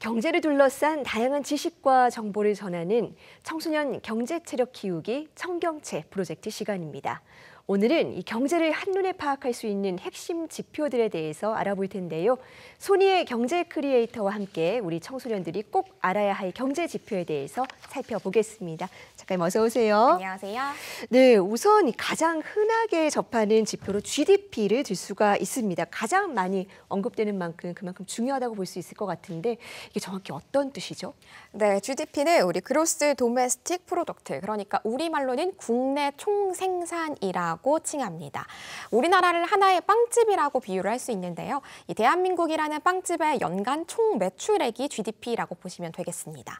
경제를 둘러싼 다양한 지식과 정보를 전하는 청소년 경제 체력 키우기 청경채 프로젝트 시간입니다. 오늘은 이 경제를 한눈에 파악할 수 있는 핵심 지표들에 대해서 알아볼 텐데요. 손희의 경제 크리에이터와 함께 우리 청소년들이 꼭 알아야 할 경제 지표에 대해서 살펴보겠습니다. 작가님 어서 오세요. 안녕하세요. 네, 우선 가장 흔하게 접하는 지표로 GDP를 들 수가 있습니다. 가장 많이 언급되는 만큼 그만큼 중요하다고 볼 수 있을 것 같은데 이게 정확히 어떤 뜻이죠? 네, GDP는 우리 그로스 도메스틱 프로덕트, 그러니까 우리말로는 국내 총생산이라고 칭합니다. 우리나라를 하나의 빵집이라고 비유를 할 수 있는데요. 이 대한민국이라는 빵집의 연간 총 매출액이 GDP라고 보시면 되겠습니다.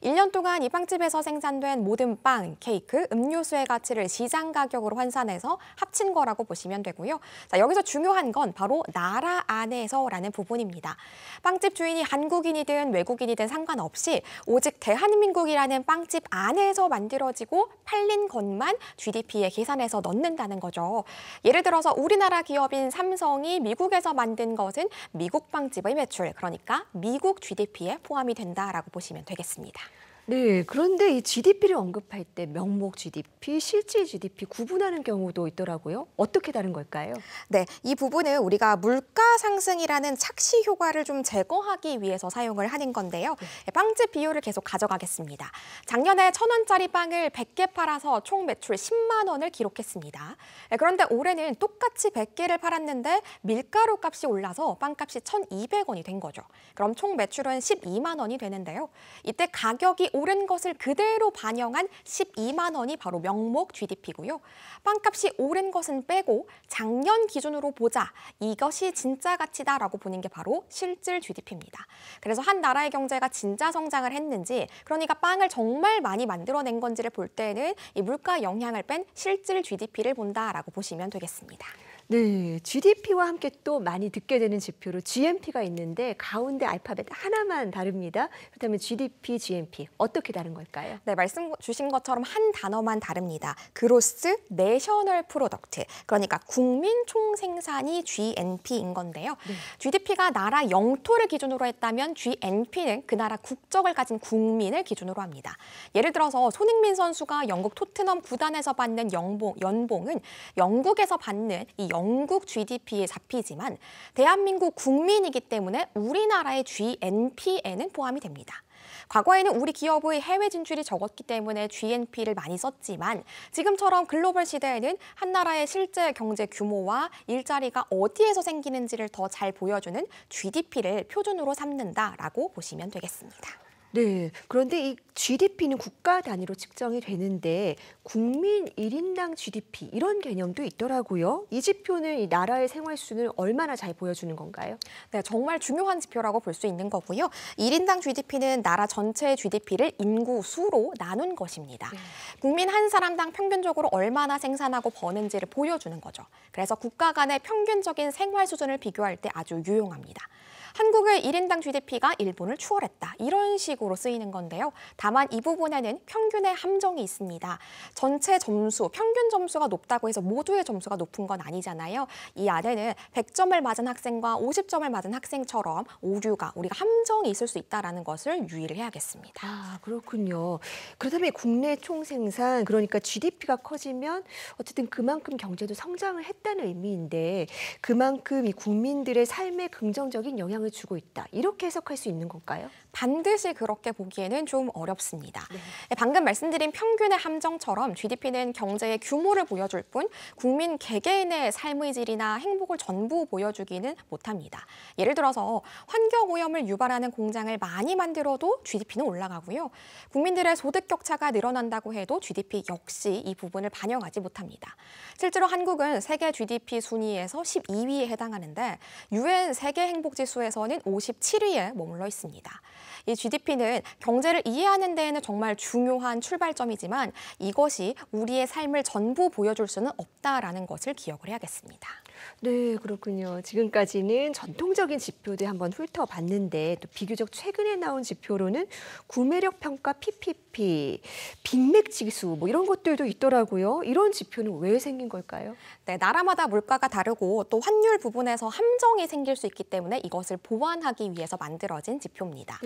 1년 동안 이 빵집에서 생산된 모든 빵, 케이크, 음료수의 가치를 시장 가격으로 환산해서 합친 거라고 보시면 되고요. 자, 여기서 중요한 건 바로 나라 안에서라는 부분입니다. 빵집 주인이 한국인이든 외국인이든 상관없이 오직 대한민국이라는 빵집 안에서 만들어지고 팔린 것만 GDP에 계산해서 넣는다는 거죠. 예를 들어서 우리나라 기업인 삼성이 미국에서 만든 것은 미국 빵집의 매출, 그러니까 미국 GDP에 포함이 된다라고 보시면 되겠습니다. 네, 그런데 이 GDP를 언급할 때 명목 GDP, 실질 GDP 구분하는 경우도 있더라고요. 어떻게 다른 걸까요? 네, 이 부분은 우리가 물가 상승이라는 착시 효과를 좀 제거하기 위해서 사용을 하는 건데요. 빵집 비율을 계속 가져가겠습니다. 작년에 1,000원짜리 빵을 100개 팔아서 총 매출 10만 원을 기록했습니다. 그런데 올해는 똑같이 100개를 팔았는데 밀가루 값이 올라서 빵값이 1,200원이 된 거죠. 그럼 총 매출은 12만 원이 되는데요. 이때 가격이 오른 것을 그대로 반영한 12만 원이 바로 명목 GDP고요. 빵값이 오른 것은 빼고 작년 기준으로 보자, 이것이 진짜 가치다라고 보는 게 바로 실질 GDP입니다. 그래서 한 나라의 경제가 진짜 성장을 했는지, 그러니까 빵을 정말 많이 만들어낸 건지를 볼 때는 이 물가 영향을 뺀 실질 GDP를 본다라고 보시면 되겠습니다. 네, GDP와 함께 또 많이 듣게 되는 지표로 GNP가 있는데 가운데 알파벳 하나만 다릅니다. 그렇다면 GDP, GNP 어떻게 다른 걸까요? 네, 말씀 주신 것처럼 한 단어만 다릅니다. 그로스 내셔널 프로덕트, 그러니까 국민 총생산이 GNP인 건데요. 네. GDP가 나라 영토를 기준으로 했다면 GNP는 그 나라 국적을 가진 국민을 기준으로 합니다. 예를 들어서 손흥민 선수가 영국 토트넘 구단에서 받는 연봉은 영국에서 받는 이 영국 GDP에 잡히지만 대한민국 국민이기 때문에 우리나라의 GNP에는 포함이 됩니다. 과거에는 우리 기업의 해외 진출이 적었기 때문에 GNP를 많이 썼지만 지금처럼 글로벌 시대에는 한 나라의 실제 경제 규모와 일자리가 어디에서 생기는지를 더 잘 보여주는 GDP를 표준으로 삼는다라고 보시면 되겠습니다. 네, 그런데 이 GDP는 국가 단위로 측정이 되는데 국민 1인당 GDP 이런 개념도 있더라고요. 이 지표는 이 나라의 생활 수준을 얼마나 잘 보여주는 건가요? 네, 정말 중요한 지표라고 볼 수 있는 거고요. 1인당 GDP는 나라 전체의 GDP를 인구 수로 나눈 것입니다. 네. 국민 한 사람당 평균적으로 얼마나 생산하고 버는지를 보여주는 거죠. 그래서 국가 간의 평균적인 생활 수준을 비교할 때 아주 유용합니다. 한국의 1인당 GDP가 일본을 추월했다, 이런 식으로 쓰이는 건데요. 다만 이 부분에는 평균의 함정이 있습니다. 전체 점수, 평균 점수가 높다고 해서 모두의 점수가 높은 건 아니잖아요. 이 안에는 100점을 맞은 학생과 50점을 맞은 학생처럼 오류가, 우리가 함정이 있을 수 있다는 것을 유의를 해야겠습니다. 아, 그렇군요. 그렇다면 국내 총생산, 그러니까 GDP가 커지면 어쨌든 그만큼 경제도 성장을 했다는 의미인데 그만큼 이 국민들의 삶에 긍정적인 영향을 주고 있다, 이렇게 해석할 수 있는 건가요? 반드시 그렇게 보기에는 좀 어렵습니다. 네. 방금 말씀드린 평균의 함정처럼 GDP는 경제의 규모를 보여줄 뿐 국민 개개인의 삶의 질이나 행복을 전부 보여주기는 못합니다. 예를 들어서 환경오염을 유발하는 공장을 많이 만들어도 GDP는 올라가고요. 국민들의 소득 격차가 늘어난다고 해도 GDP 역시 이 부분을 반영하지 못합니다. 실제로 한국은 세계 GDP 순위에서 12위에 해당하는데 UN 세계 행복지수에서는 57위에 머물러 있습니다. 이 GDP는 경제를 이해하는 데에는 정말 중요한 출발점이지만 이것이 우리의 삶을 전부 보여줄 수는 없다라는 것을 기억을 해야겠습니다. 네, 그렇군요. 지금까지는 전통적인 지표들 한번 훑어봤는데 또 비교적 최근에 나온 지표로는 구매력 평가 PPP, 빅맥 지수 뭐 이런 것들도 있더라고요. 이런 지표는 왜 생긴 걸까요? 네, 나라마다 물가가 다르고 또 환율 부분에서 함정이 생길 수 있기 때문에 이것을 보완하기 위해서 만들어진 지표입니다.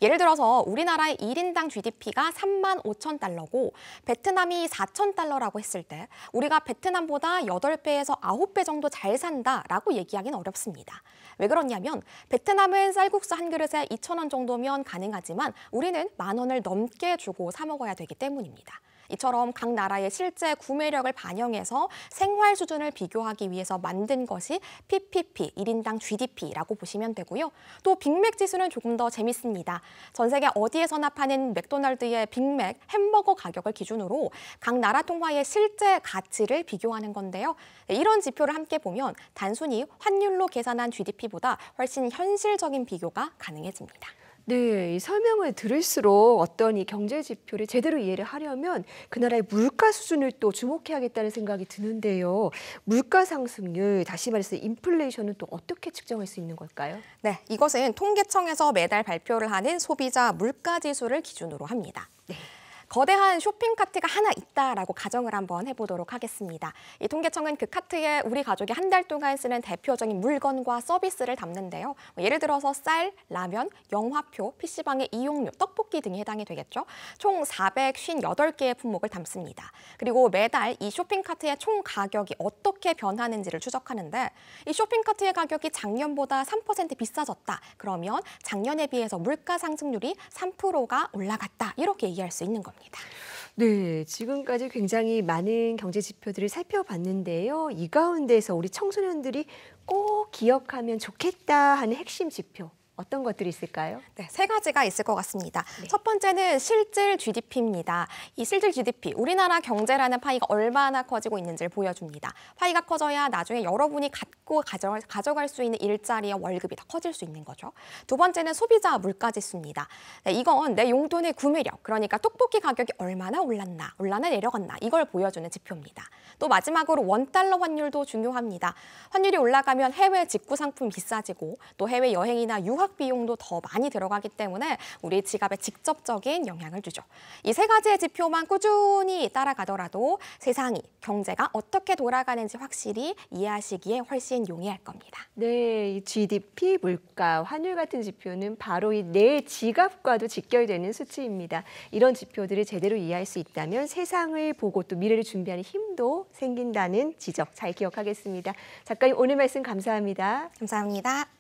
예를 들어서 우리나라의 1인당 GDP가 35,000달러고 베트남이 4,000달러라고 했을 때 우리가 베트남보다 8배에서 9배 정도 잘 산다라고 얘기하기는 어렵습니다. 왜 그러냐면 베트남은 쌀국수 한 그릇에 2,000원 정도면 가능하지만 우리는 10,000원을 넘게 주고 사 먹어야 되기 때문입니다. 이처럼 각 나라의 실제 구매력을 반영해서 생활 수준을 비교하기 위해서 만든 것이 PPP, 1인당 GDP라고 보시면 되고요. 또 빅맥 지수는 조금 더 재밌습니다. 전 세계 어디에서나 파는 맥도날드의 빅맥, 햄버거 가격을 기준으로 각 나라 통화의 실제 가치를 비교하는 건데요. 이런 지표를 함께 보면 단순히 환율로 계산한 GDP보다 훨씬 현실적인 비교가 가능해집니다. 네, 이 설명을 들을수록 어떤 이 경제 지표를 제대로 이해를 하려면 그 나라의 물가 수준을 또 주목해야겠다는 생각이 드는데요. 물가 상승률, 다시 말해서 인플레이션은 또 어떻게 측정할 수 있는 걸까요? 네, 이것은 통계청에서 매달 발표를 하는 소비자 물가 지수를 기준으로 합니다. 네. 거대한 쇼핑 카트가 하나 있다라고 가정을 한번 해보도록 하겠습니다. 이 통계청은 그 카트에 우리 가족이 한 달 동안 쓰는 대표적인 물건과 서비스를 담는데요. 예를 들어서 쌀, 라면, 영화표, PC방의 이용료, 떡볶이 등이 해당이 되겠죠. 총 458개의 품목을 담습니다. 그리고 매달 이 쇼핑 카트의 총 가격이 어떻게 변하는지를 추적하는데 이 쇼핑 카트의 가격이 작년보다 3% 비싸졌다. 그러면 작년에 비해서 물가 상승률이 3%가 올라갔다. 이렇게 얘기할 수 있는 겁니다. 네, 지금까지 굉장히 많은 경제 지표들을 살펴봤는데요. 이 가운데서 우리 청소년들이 꼭 기억하면 좋겠다 하는 핵심 지표, 어떤 것들이 있을까요? 네, 3가지가 있을 것 같습니다. 네. 첫 번째는 실질 GDP입니다. 이 실질 GDP, 우리나라 경제라는 파이가 얼마나 커지고 있는지를 보여줍니다. 파이가 커져야 나중에 여러분이 갖고 가져갈 수 있는 일자리와 월급이 더 커질 수 있는 거죠. 두 번째는 소비자 물가 지수입니다. 네, 이건 내 용돈의 구매력, 그러니까 떡볶이 가격이 얼마나 올랐나, 내려갔나 이걸 보여주는 지표입니다. 또 마지막으로 원달러 환율도 중요합니다. 환율이 올라가면 해외 직구 상품 비싸지고 또 해외 여행이나 유학 비용도 더 많이 들어가기 때문에 우리 지갑에 직접적인 영향을 주죠. 이 3가지의 지표만 꾸준히 따라가더라도 세상이, 경제가 어떻게 돌아가는지 확실히 이해하시기에 훨씬 용이할 겁니다. 네, 이 GDP, 물가, 환율 같은 지표는 바로 이 내 지갑과도 직결되는 수치입니다. 이런 지표들을 제대로 이해할 수 있다면 세상을 보고 또 미래를 준비하는 힘도 생긴다는 지적 잘 기억하겠습니다. 작가님, 오늘 말씀 감사합니다. 감사합니다.